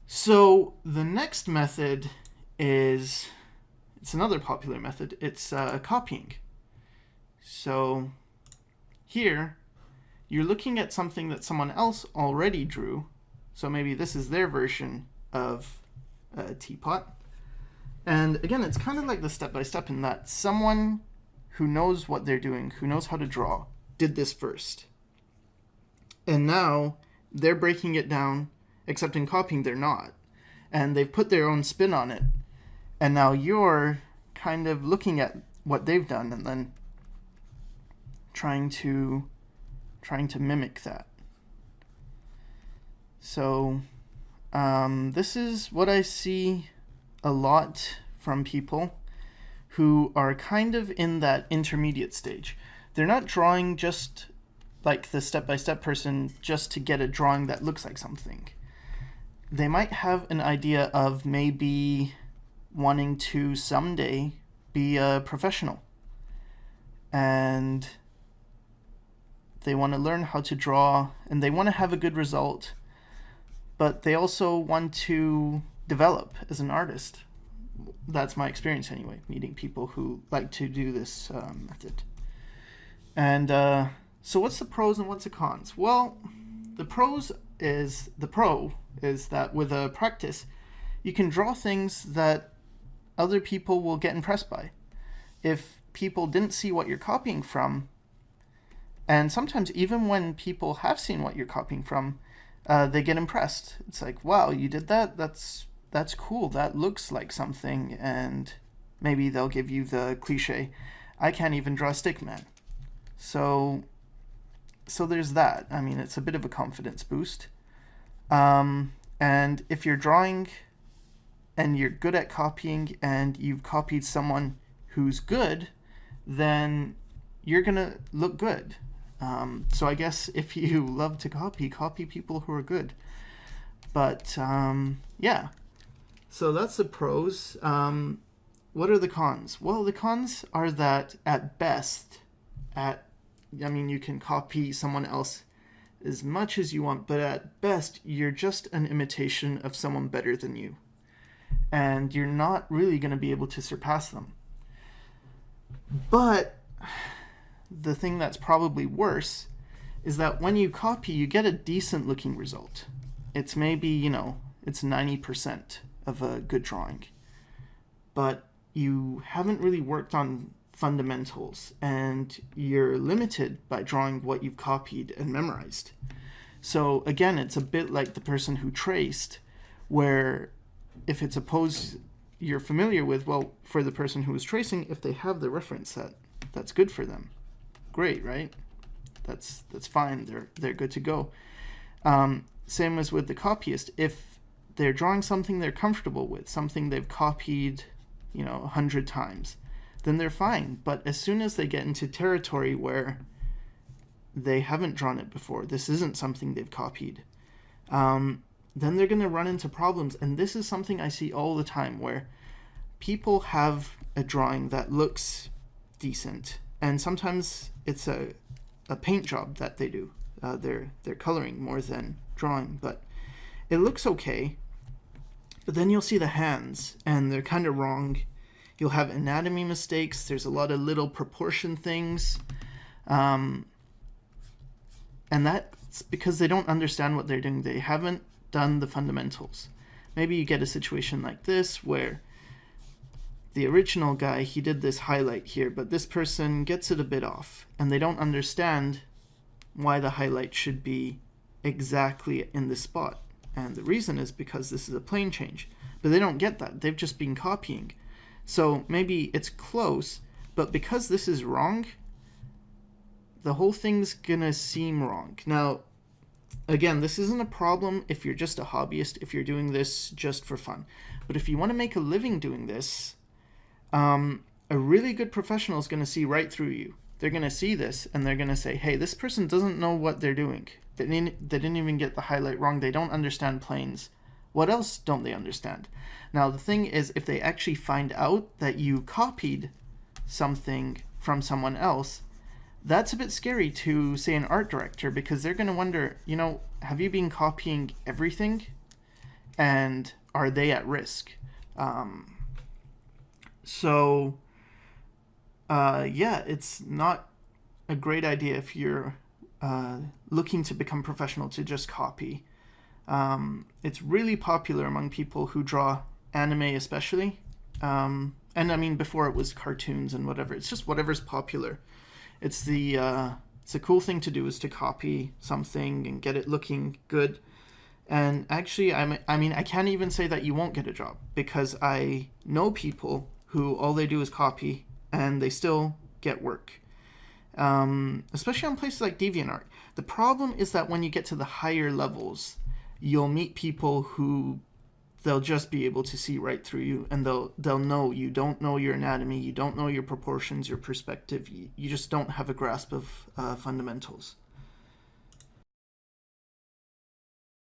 So the next method it's another popular method. It's copying. So here, you're looking at something that someone else already drew. So maybe this is their version of a teapot. And again, it's kind of like the step-by-step in that someone who knows what they're doing, who knows how to draw, did this first. And now they're breaking it down, except in copying they're not. And they've put their own spin on it. And now you're kind of looking at what they've done and then trying to mimic that. So this is what I see a lot from people who are kind of in that intermediate stage. They're not drawing just like the step-by-step person just to get a drawing that looks like something. They might have an idea of maybe wanting to someday be a professional, and they want to learn how to draw, and they want to have a good result, but they also want to develop as an artist. That's my experience anyway, meeting people who like to do this method. And so what's the pros and what's the cons? Well, the pro is that with a practice, you can draw things that other people will get impressed by. If people didn't see what you're copying from, and sometimes even when people have seen what you're copying from, they get impressed. It's like, wow, you did that? That's cool. That looks like something. And maybe they'll give you the cliche, I can't even draw a stick man. So there's that. I mean, it's a bit of a confidence boost. And if you're drawing and you're good at copying and you've copied someone who's good, then you're gonna look good. So I guess if you love to copy people who are good. But yeah, so that's the pros. What are the cons? Well, the cons are that at best, you can copy someone else as much as you want, but at best, you're just an imitation of someone better than you. And you're not really going to be able to surpass them. But the thing that's probably worse is that when you copy, you get a decent looking result. It's maybe, it's 90% of a good drawing. But you haven't really worked on fundamentals, and you're limited by drawing what you've copied and memorized. So again, it's a bit like the person who traced, where if it's a pose you're familiar with, well, for the person who is tracing, if they have the reference set, that's good for them. Great, right? That's fine. They're good to go. Same as with the copyist. If they're drawing something they're comfortable with, something they've copied, 100 times, then they're fine. But as soon as they get into territory where they haven't drawn it before, this isn't something they've copied, then they're going to run into problems. And this is something I see all the time, where people have a drawing that looks decent, and sometimes it's a paint job that they do. They're coloring more than drawing, but it looks okay. But then you'll see the hands, and they're kind of wrong. You'll have anatomy mistakes. There's a lot of little proportion things. And that's because they don't understand what they're doing. They haven't done the fundamentals. Maybe you get a situation like this where the original guy, he did this highlight here, but this person gets it a bit off, and they don't understand why the highlight should be exactly in this spot. And the reason is because this is a plane change. But they don't get that. They've just been copying. So maybe it's close, but because this is wrong, the whole thing's gonna seem wrong. Now, again, this isn't a problem if you're just a hobbyist, if you're doing this just for fun. But if you want to make a living doing this, a really good professional is going to see right through you. They're going to see this, and they're going to say, hey, this person doesn't know what they're doing. They didn't even get the highlight wrong. They don't understand planes. What else don't they understand? Now, the thing is, if they actually find out that you copied something from someone else, that's a bit scary to, say, an art director, because they're going to wonder, have you been copying everything? and are they at risk? So yeah, it's not a great idea if you're looking to become professional to just copy. It's really popular among people who draw anime, especially. And I mean, before it was cartoons and whatever. It's just whatever's popular. It's a cool thing to do is to copy something and get it looking good. And actually, I mean, I can't even say that you won't get a job, because I know people who all they do is copy and they still get work. Especially on places like DeviantArt. The problem is that when you get to the higher levels, you'll meet people who they'll just be able to see right through you, and they'll know you don't know your anatomy, you don't know your proportions, your perspective, you just don't have a grasp of fundamentals.